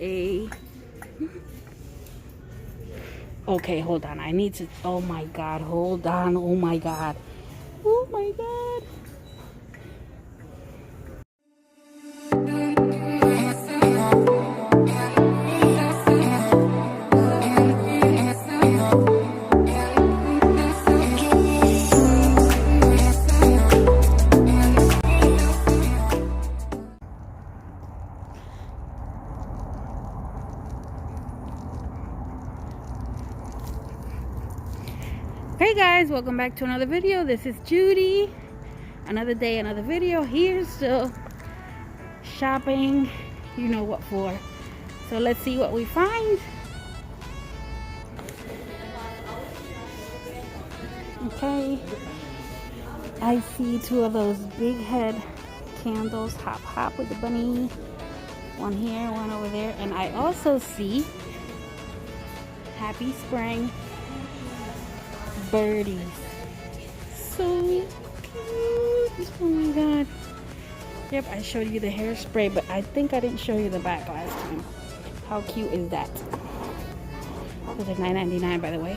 a... Okay, hold on. I need to... Oh my God, hold on. Oh my God. Oh my God. Hey guys, welcome back to another video. This is Judy. Another day, another video. Here's still shopping, you know what for. So let's see what we find. Okay, I see two of those big head candles, hop with the bunny. One here, one over there. And I also see Happy Spring birdies. So cute. Oh my God. Yep, I showed you the hairspray, but I think I didn't show you the back last time. How cute is that? Those are $9.99, by the way.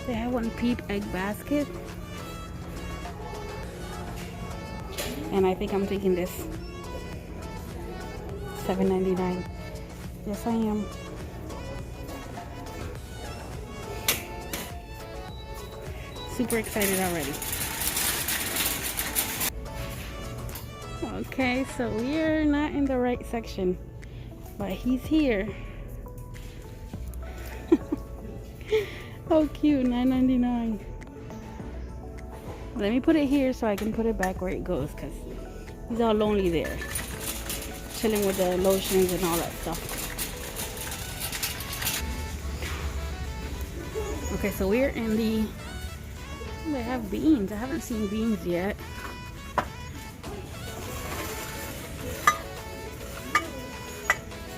They have one peep egg basket. And I think I'm taking this. $7.99. Yes, I am. Super excited already. Okay, so we're not in the right section, but he's here. Oh, cute. $9.99. Let me put it here so I can put it back where it goes, because he's all lonely there, chilling with the lotions and all that stuff. Okay, so we're in the... They have beans. I haven't seen beans yet.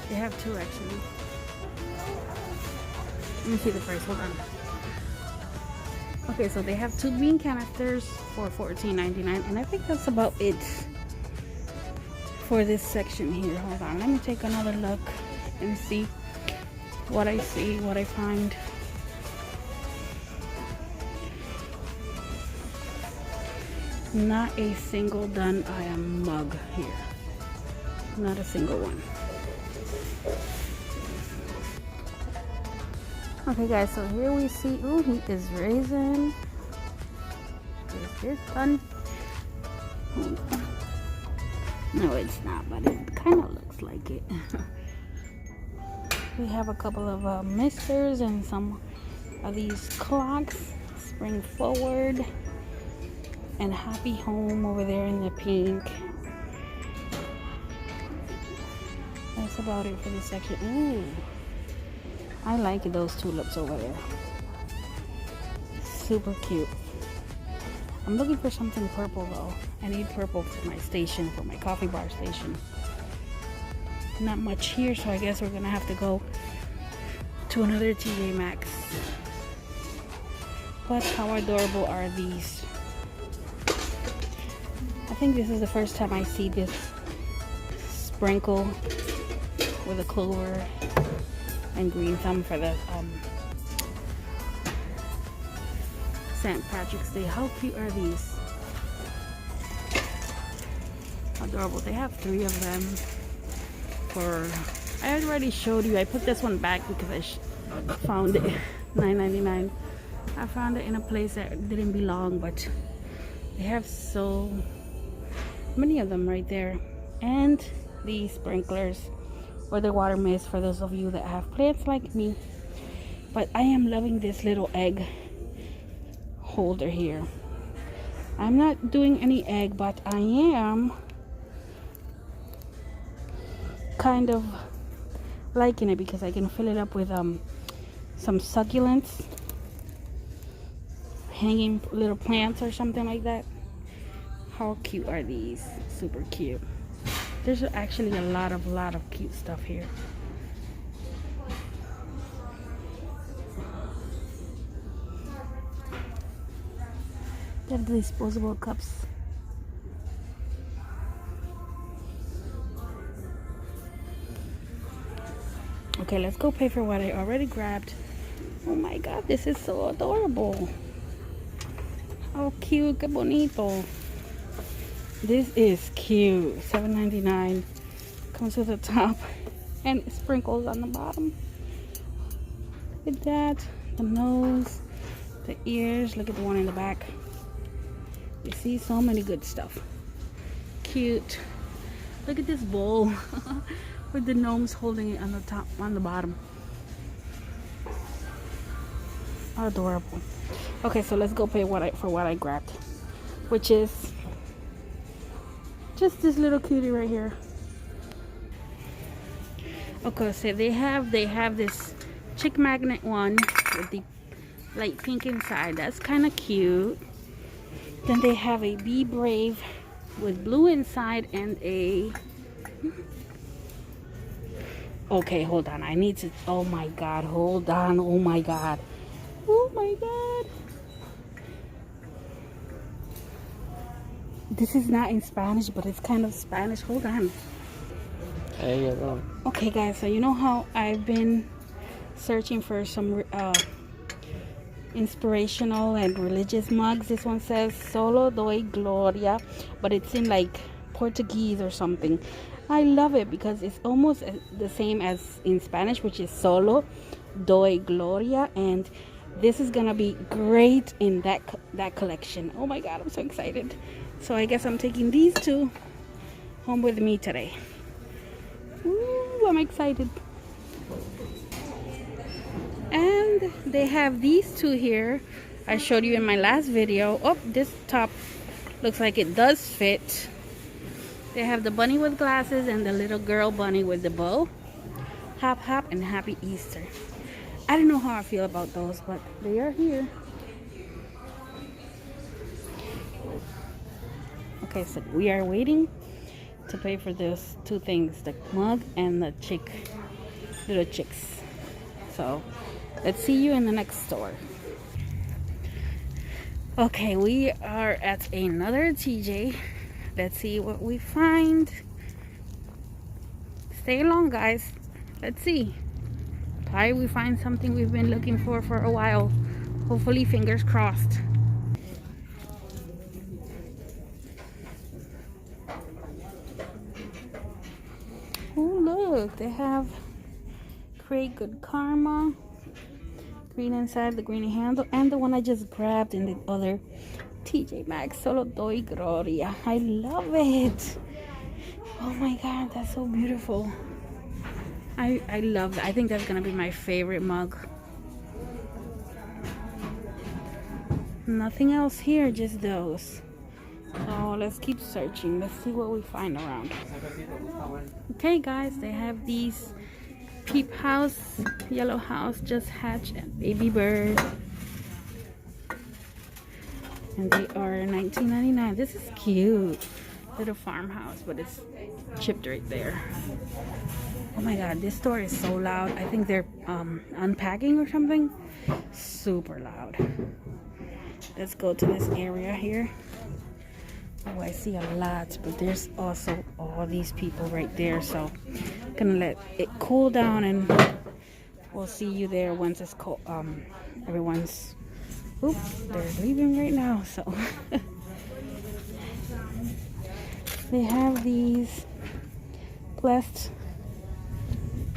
They have two actually. Let me see the price. Hold on. Okay, so they have two bean canisters for $14.99, and I think that's about it for this section here. Hold on. Let me take another look and see what I see, what I find. Not a single Done.I'm mug here. Not a single one. Okay guys, so here we see, oh, he is raisin. Is this fun? No, it's not, but it kind of looks like it. We have a couple of misters and some of these clocks. Spring Forward. And Happy Home over there in the pink. That's about it for this section. Ooh, I like those tulips over there. Super cute. I'm looking for something purple though. I need purple for my station, for my coffee bar station. Not much here, so I guess we're gonna have to go to another TJ Maxx. But how adorable are these? I think this is the first time I see this sprinkle with a clover and green thumb for the St. Patrick's Day. How cute are these? Adorable. They have 3 of them for... I already showed you. I put this one back because I found it $9.99. I found it in a place that didn't belong, but they have so many of them right there. And the sprinklers or the water mist for those of you that have plants like me. But I am loving this little egg holder here. I'm not doing any egg, but I am kind of liking it because I can fill it up with some succulents, hanging little plants or something like that. How cute are these? Super cute. There's actually a lot of cute stuff here. They have the disposable cups. Okay, let's go pay for what I already grabbed. Oh my god, this is so adorable. Oh, cute, que bonito. This is cute. $7.99. Comes with a top and sprinkles on the bottom. Look at that. The nose, the ears. Look at the one in the back. You see, so many good stuff. Cute. Look at this bowl with the gnomes holding it on the top, on the bottom. Adorable. Okay, so let's go pay for what I grabbed, which is just this little cutie right here. Okay, so they have this chick magnet one with the light pink inside. That's kind of cute. Then they have a Be Brave with blue inside and a... Okay, hold on. I need to... Oh my god, hold on. Oh my god. Oh my god. This is not in Spanish, but it's kind of Spanish. Hold on. There you go. Okay, guys, so you know how I've been searching for some inspirational and religious mugs. This one says Solo Doy Gloria, but it's in like Portuguese or something. I love it because it's almost the same as in Spanish, which is Solo Doy Gloria, and this is gonna be great in that collection. Oh my god, I'm so excited. So I guess I'm taking these two home with me today. Ooh, I'm excited. And they have these two here. I showed you in my last video. Oh, this top looks like it does fit. They have the bunny with glasses and the little girl bunny with the bow. Hop, hop, and happy Easter. I don't know how I feel about those, but they are here. Okay, so we are waiting to pay for those two things, the mug and the little chicks. So let's see you in the next store. Okay, we are at another TJ. Let's see what we find. Stay along, guys. Let's see. Probably we find something we've been looking for a while. Hopefully, fingers crossed. Oh, look, they have Create Good Karma, green inside, the green handle, and the one I just grabbed in the other TJ Maxx, Solo Doy Gloria. I love it. Oh my god, that's so beautiful. I love that. I think that's gonna be my favorite mug. Nothing else here, just those. So let's keep searching. Let's see what we find around. Okay guys, they have these Peep House, Yellow House, Just Hatch, and Baby Bird. And they are $19.99. This is cute. Little farmhouse, but it's chipped right there. Oh my god, this store is so loud. I think they're unpacking or something. Super loud. Let's go to this area here. Oh, I see a lot, but there's also all these people right there. So I'm gonna let it cool down, and we'll see you there once it's cold. Everyone's, oop, they're leaving right now. So they have these blessed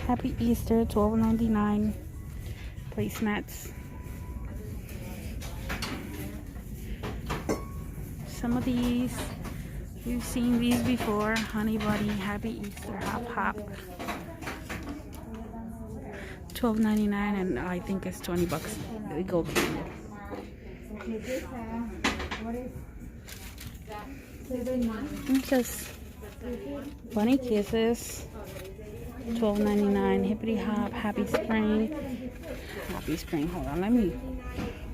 Happy Easter, $12.99 placemats. Some of these, you've seen these before. Honey Bunny, Happy Easter, Hop Hop. $12.99, and I think it's $20. The gold candle. Just Bunny Kisses, $12.99. Hippity Hop, Happy Spring. Happy Spring. Hold on, let me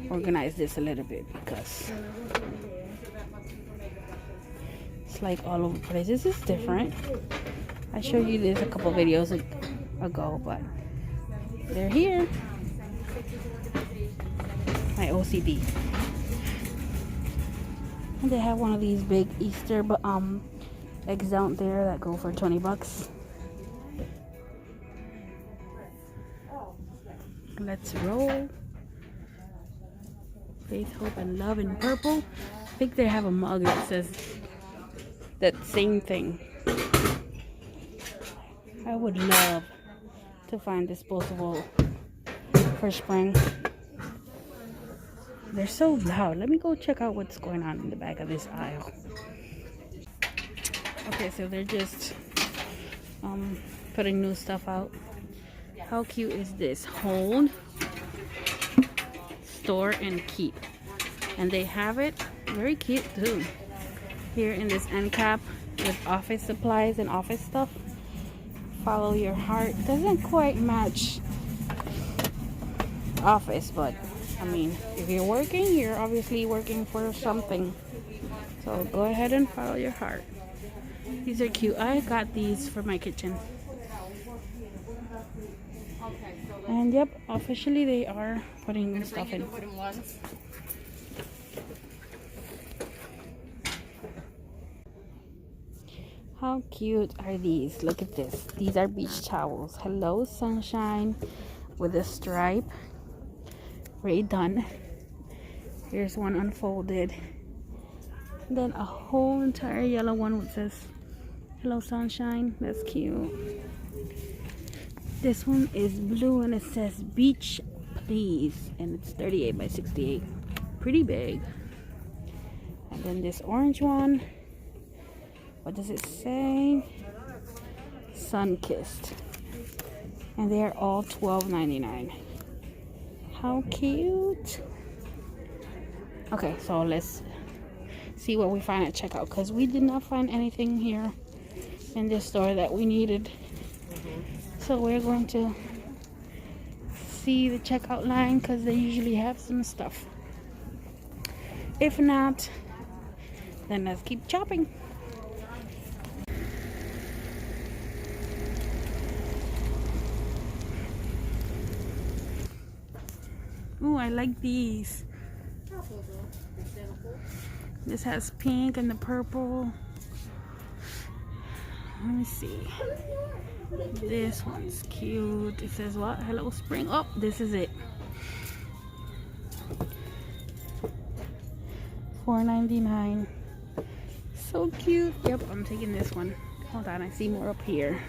organize this a little bit because it's like all over the place. This is different. I showed you this a couple videos ago, but they're here. My OCD. And they have one of these big Easter eggs out there that go for $20. Let's roll. Faith, hope, and love in purple. I think they have a mug that says that same thing. I would love to find disposable for spring. They're so loud. Let me go check out what's going on in the back of this aisle. Okay, so they're just putting new stuff out. How cute is this? Hold, store, and keep. And they have it very cute too. Here in this end cap with office supplies and office stuff. Follow your heart. Doesn't quite match office, but I mean, if you're working, you're obviously working for something. So go ahead and follow your heart. These are cute. I got these for my kitchen. And yep, officially they are putting new stuff in. How cute are these? Look at this. These are beach towels. Hello Sunshine with a stripe. Rae Dunn. Here's one unfolded. And then a whole entire yellow one which says Hello Sunshine. That's cute. This one is blue and it says beach please, and it's 38 by 68. Pretty big. And then this orange one, what does it say? Sun kissed. And they are all $12.99. How cute. Okay, so let's see what we find at checkout, because we did not find anything here in this store that we needed. So we're going to see the checkout line because they usually have some stuff. If not, then let's keep shopping. Ooh, I like these. This has pink and the purple. Let me see. This one's cute. It says what? Hello Spring. Oh, this is it. $4.99. So cute. Yep, I'm taking this one. Hold on, I see more up here.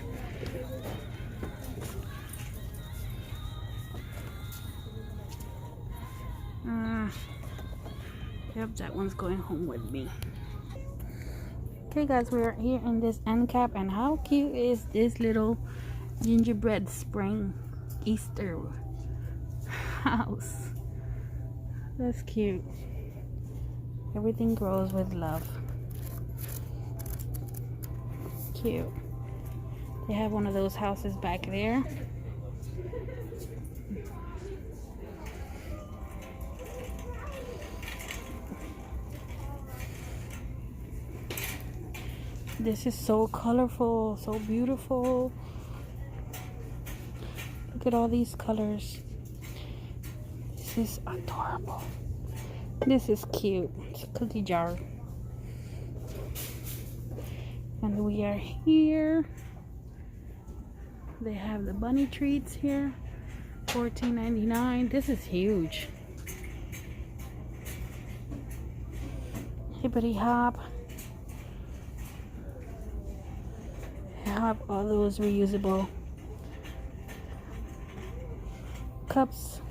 Yep, that one's going home with me. Okay guys, we're here in this end cap, and how cute is this little gingerbread spring Easter house? That's cute. Everything grows with love. Cute. They have one of those houses back there. This is so colorful, so beautiful. Look at all these colors. This is adorable. This is cute. It's a cookie jar. And we are here. They have the bunny treats here. $14.99. This is huge. Hippity hop. Have all those reusable cups.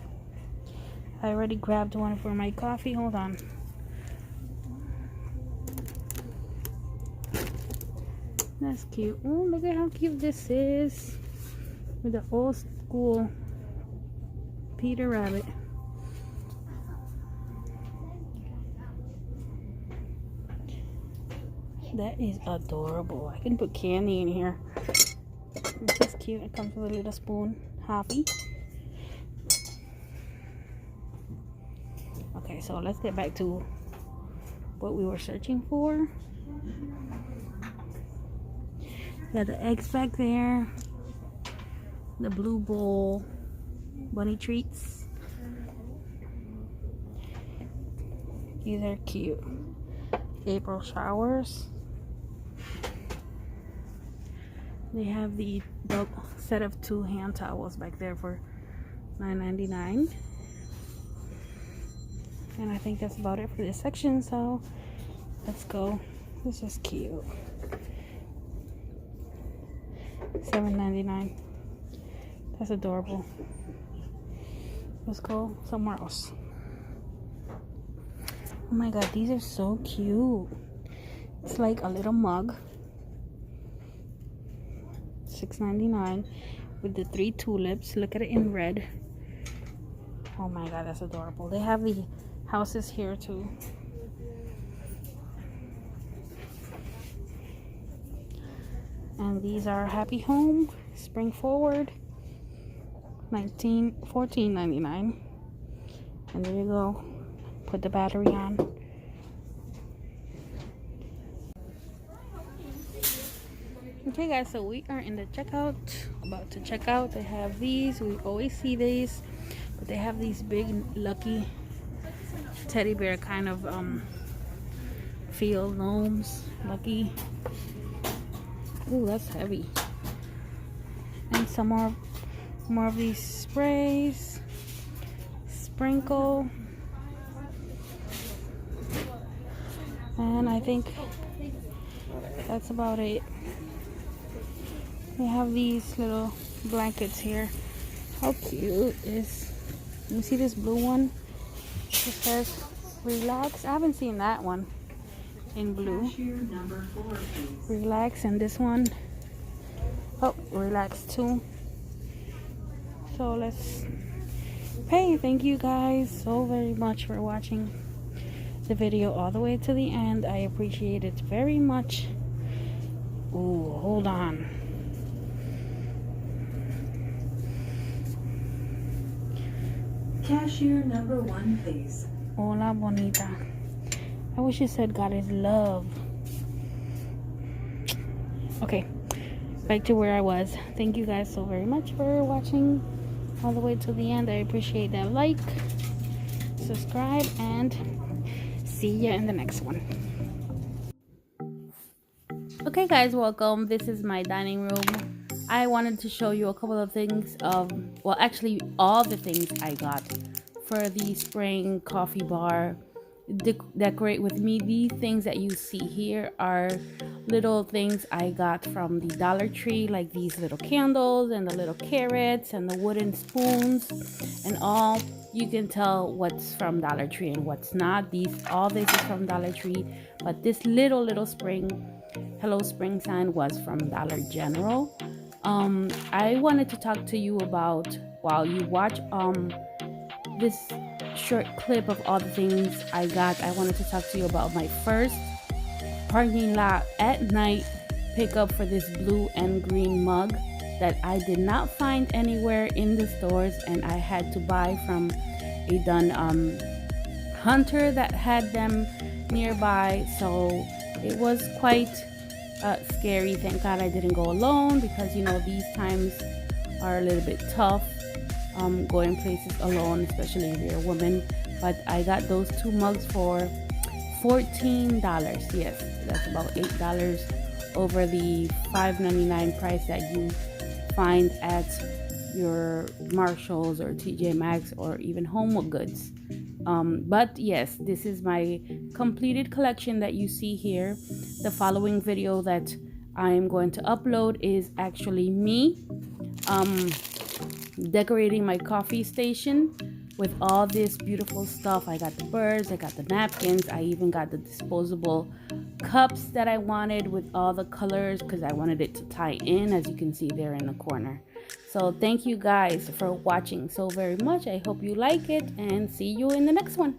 I already grabbed one for my coffee. Hold on. That's cute. Oh, look at how cute this is. With the old school Peter Rabbit. That is adorable. I can put candy in here. This is cute. It comes with a little spoon. Happy. Okay, so let's get back to what we were searching for. Got the eggs back there. The blue bowl. Bunny treats. These are cute. April showers. They have the set of 2 hand towels back there for $9.99. And I think that's about it for this section, so let's go. This is cute. $7.99. That's adorable. Let's go somewhere else. Oh my god, these are so cute. It's like a little mug. $6.99 with the 3 tulips. Look at it in red. Oh my god, that's adorable. They have the houses here too. And these are Happy Home, Spring Forward, $14.99. And there you go. Put the battery on. Okay guys, so we are in the checkout, about to check out. They have these, we always see these, but they have these big lucky teddy bear kind of field gnomes. Lucky. Ooh, that's heavy. And some more of these sprays. Sprinkle. And I think that's about it. They have these little blankets here. How cute is, you see this blue one? It says relax. I haven't seen that one in blue. Relax. And this one, oh, relax too. So let's pay. Thank you guys so very much for watching the video all the way to the end. I appreciate it very much. Ooh, hold on. Cashier number 1, please. Hola, bonita. I wish you said God is love. Okay, back to where I was. Thank you guys so very much for watching all the way to the end. I appreciate that. Like, subscribe, and see ya in the next one. Okay guys, welcome. This is my dining room. I wanted to show you a couple of things well, actually all the things I got for the spring coffee bar. Decorate with me. These things that you see here are little things I got from the Dollar Tree, like these little candles and the little carrots and the wooden spoons and all. You can tell what's from Dollar Tree and what's not. All this is from Dollar Tree, but this little spring Hello Spring sign was from Dollar General. I wanted to talk to you about, while you watch this short clip of all the things I got, I wanted to talk to you about my first parking lot at night pickup for this blue and green mug that I did not find anywhere in the stores, and I had to buy from a Dunn hunter that had them nearby. So it was quite scary. Thank God I didn't go alone, because you know these times are a little bit tough, going places alone, especially if you're a woman. But I got those 2 mugs for $14. Yes, that's about $8 over the $5.99 price that you find at your Marshalls or TJ Maxx or even Home Goods. But yes, this is my completed collection that you see here. The following video that I'm going to upload is actually me decorating my coffee station with all this beautiful stuff. I got the birds, I got the napkins, I even got the disposable cups that I wanted with all the colors because I wanted it to tie in, as you can see there in the corner. So thank you guys for watching so very much. I hope you like it, and see you in the next one.